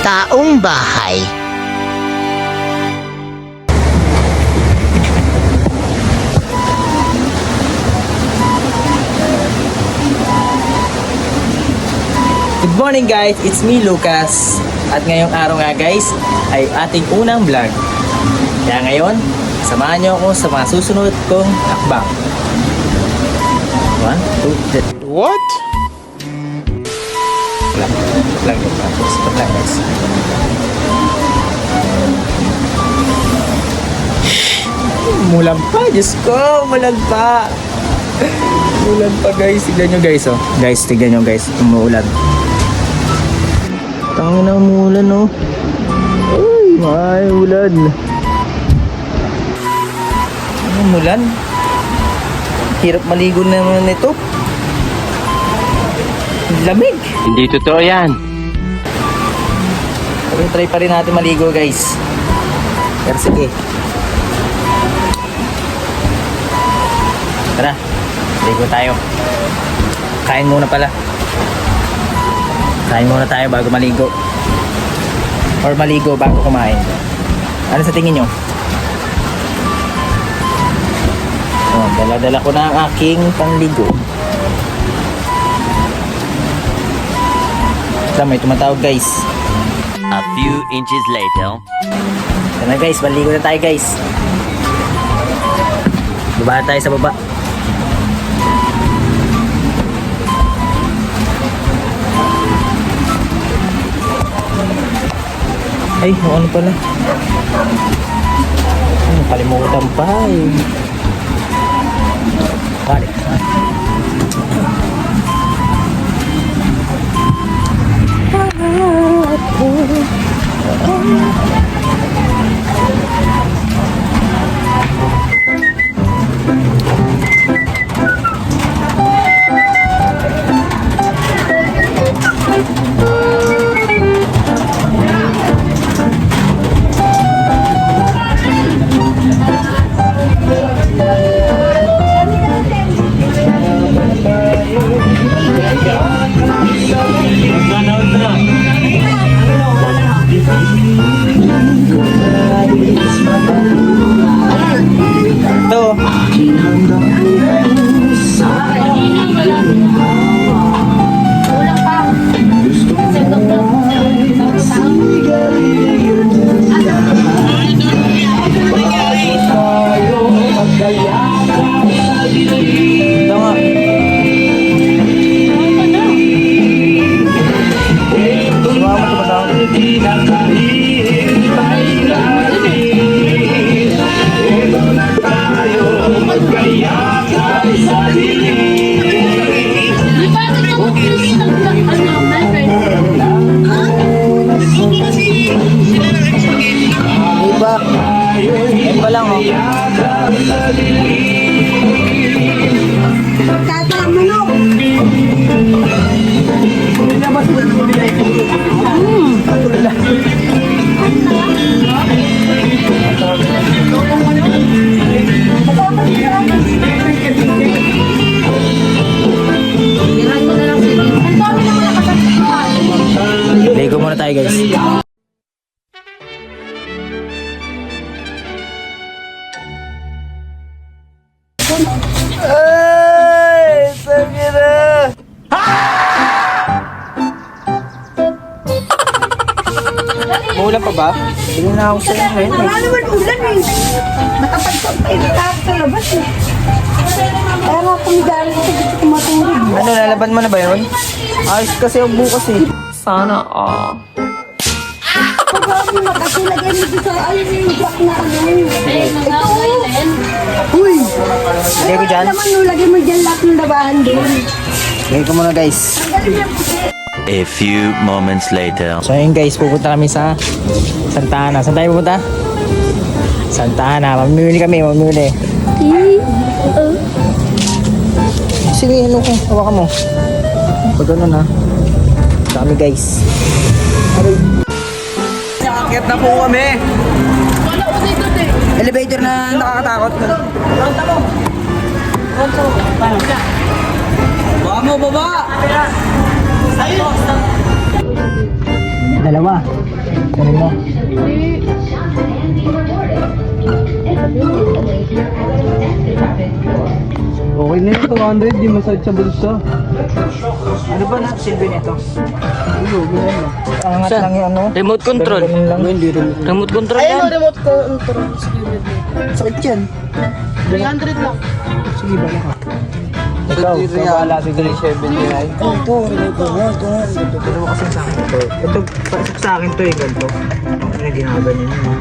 Taong bahay. Good morning guys, it's me Lucas. At ngayong araw nga guys ay ating unang vlog. Kaya ngayon, samahan niyo ako sa mga susunod kong hakbang. 1, 2, 3. What? Vlog guys. Mulan pa, Diyos ko, mulan pa. Mulan pa guys, tignan nyo guys oh. Guys, tignan nyo guys, umuulan. Tangin na umuulan oh. Uy, may ulan. Ano mulan? Hirap maligo naman ito. Lamig. Hindi totoo yan. Try pa rin natin maligo guys. Pero sige. Tara, ligo tayo. Kain muna pala. Kain muna tayo bago maligo. Or maligo bago kumain. Ano sa tingin nyo? Oh, dala-dala ko na ang aking panligo. Ito, may tumatawag guys. A few inches later. Ito na guys, maligo na tayo guys. Baba tayo sa baba. Ay, ano pala? Kalimutan pa eh. Balik. Ito. Ito nga. Diba? Iba lang oh. Ligo muna tayo guys. Ay, sakit na. Maulan pa ba? Hindi na ako sa'yo ngayon. Wala naman ulan eh. Nakapagpag pa yung kahit sa labas eh. Kaya nga kumidali sa gusto kumatulog. Ano, lalaban mo na ba yun? Ayos kasi ang bukas eh. Sana all. Pagkakaroon mo na kasi lagay mo dito sa ayun yung jack na ano. Uy! Lagay ko dyan. Naman no, lagay mo dyan lahat ng labahan doon. Lagay ko muna guys. A few moments later. So ayun guys, pupunta kami sa Santa Ana. Saan tayo pupunta? Santa Ana. Mamimili kami, mamimili. Sige, ano ko? Hawakan mo. Pag ano na. Sa kami guys. Nakakit na po kami. Elevator na nakakatakot. Baba mo, baba! Dalawa. Kunin mo. Okay na yun, 200, di masayad sa bulsa. Ano ba na silbi nito? Angat Saan? lang yung ano. Remote control. Ganun lang. Hindi rin. Remote control Ayun o, yan. remote control. Sakit yan. 300 lang. Sige, bala ka. Ikaw, Wala bigay 79. Ito kasi sa akin to. Ito, sa akin to yung ganito. Ang ginagawa niya.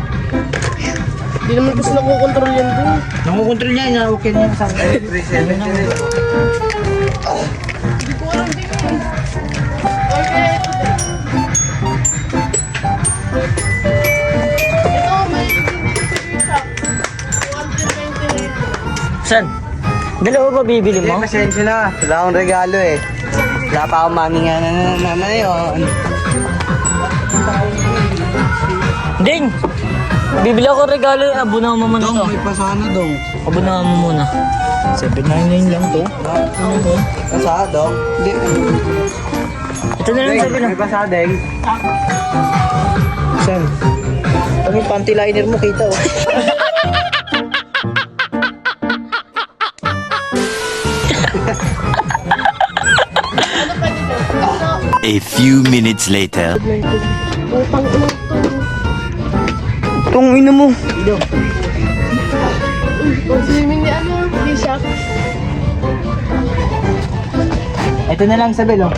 Hindi naman kasi nakukontrol yan din. Nangukontrol niya, okay na yan sa akin. 370 rin. Hindi ko alam din eh. Okay. Ito, may isa. 298. Saan? Dalawa ba bibili mo? Pasensya na. Wala akong regalo eh. Wala pa akong maninga na yun. Ding! Bibili ako regalo, abunahan mo muna to. Dong, may pasana dong. Abunahan mo muna. 799 lang to. Pasana dong? Hindi. Ito na lang sabi na. May pasana deng. Sam, pag yung panty liner mo, kita oh. A few minutes later. Itong ina mo. Pag swimming ni ano, ni Shaq. Ito na lang sabi, oh.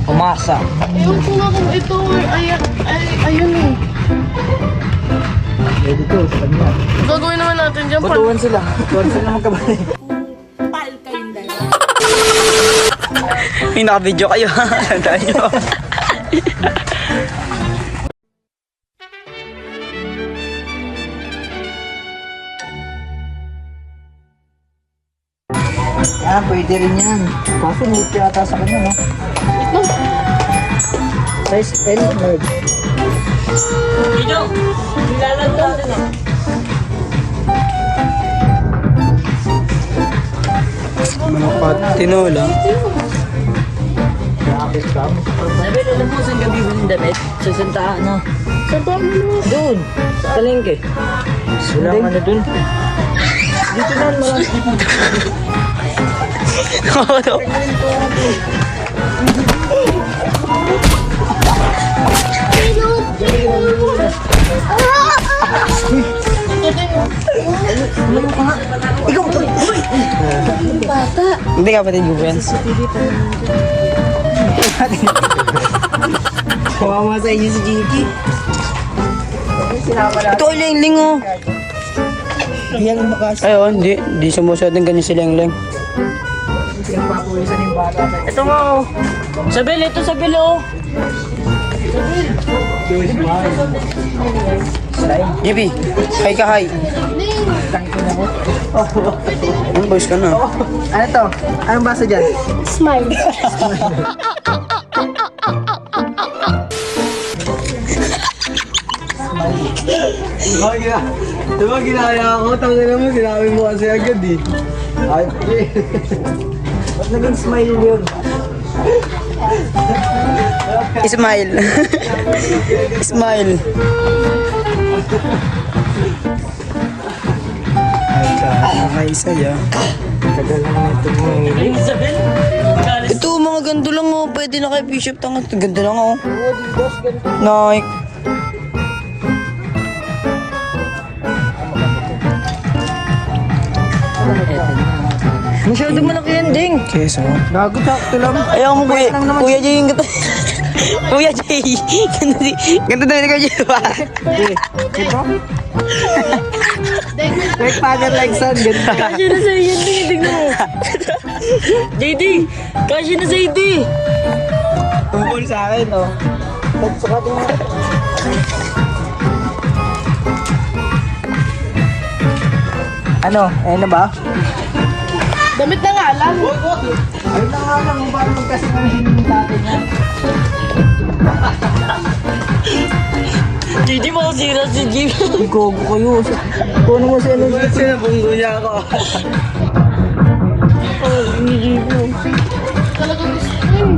Umasa. Ewan ko nga kung ito or ayun eh. Ready to, sa kanya. Gagawin naman natin dyan. Butuan sila. Butuan sila magkabalik. May naka-video kayo. Tandaan nyo. Ah, pwede rin yan. Kaso may yata sa kanya, no? Size L, nerd. Dito! Nilalag natin ah. Tinola. Sabi, alam mo saan ka bibili ng damit? Sa Santa ano? Doon! Sa Palengke. Wala nga na dun. Dito na, marami. Hindi kapatid ko yan. Kawawa sa inyo si Jinky. Ito ay leng-leng oh. Hiyang bakas. Ayun, di sumusunod ng ganyan si leng-leng. Papulisan yung bata sa Ito nga oh. Sabil, ito sabil oh. Yipi, hi ka hi. Ano boys ka na? Ano to? Anong basa dyan? Smile. Diba ginaya ako? Tangin naman, sinabi mo kasi agad eh. Ay, Ba't naging smile yun? Smile. Smile. Ay, saya. Tagal naman ito mo. Ay, Sabil! Ito, mga gando lang oh. Pwede na kay Bishop. Tangat, ganda lang oh. Nike. Masyado malaki yan, Ding. Keso. Gago, sakto lang. Ayaw mo, Kuya Jay, yung ganda. Kuya Jay. Ganda na Kuya Jay ba? Ito? Like father, like son. Ganda. Kasya na sa'yo yan, Ding. Tignan mo. JD! Kasya na sa'yo, Ding. Tungkol sa akin oh. Sukat mo. Ano? Eh na ba? Damit na nga lang. Ayun na nga lang. Paano magkasi ng tatay niya? JD, makasira si Jim. Gogo kayo. Kunin mo si ano. Sinabunggo niya ako. Talagang gusto ko eh.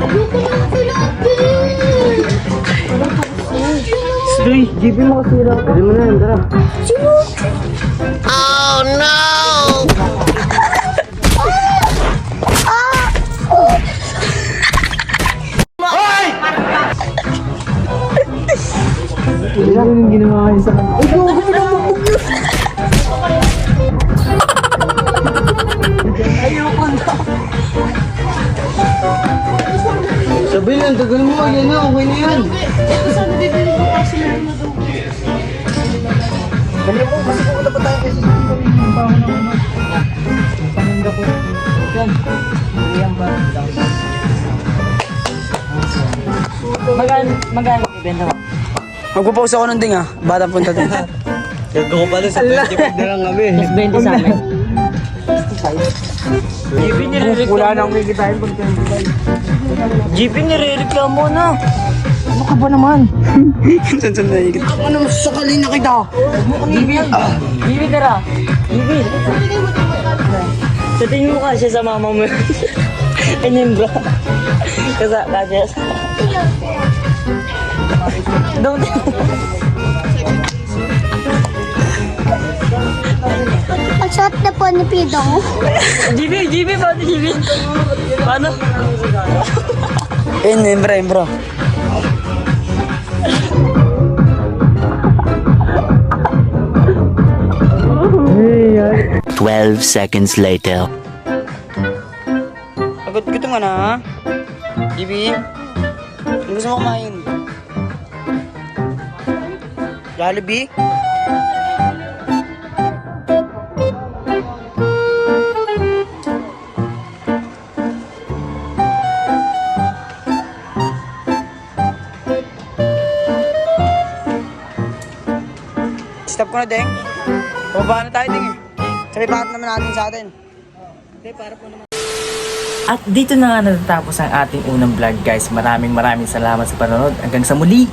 Ayoko lang sila, Ate. GP mo kasi lang. Pwede mo na yan, tara. Wala yung ginawa kayo sa kanila. Ay, gawa ko pinamukog yun. Ayoko na. Sabi lang, tagal mo. Yan na, okay na yan. Sabi bibili ko kasi meron na daw. Dali mo, kasi pumunta pa tayo kasi sa yung baho ng ano. Paninda ko. Yan. Yan ba? Magkano ibenta mo? Magpo-post ako ng ding ah. Bata punta din. Gagawin ko pala sa 25 na lang kami. Mas 20 sa amin. GP nirereklamo. Wala nang may kitain pag 25. GP nire-reklamo na. Ano ka ba naman? Sansan na higit. Ano sakali na kita? GP tara. GP. Sa tingin mo kasi sa mama mo. Ano yun bro? Kasi don't. Ang shot na po ni Pidong. GP, paano GP? Paano? Bro. 12 seconds later. Gutom ka na ha? Ibi? Ano gusto mo kumain? Jollibee? Stop ko na, Deng. Pababa na tayo, Deng eh. Sabi bakit naman natin sa atin? At dito na nga natatapos ang ating unang vlog guys. Maraming salamat sa panonood. Hanggang sa muli.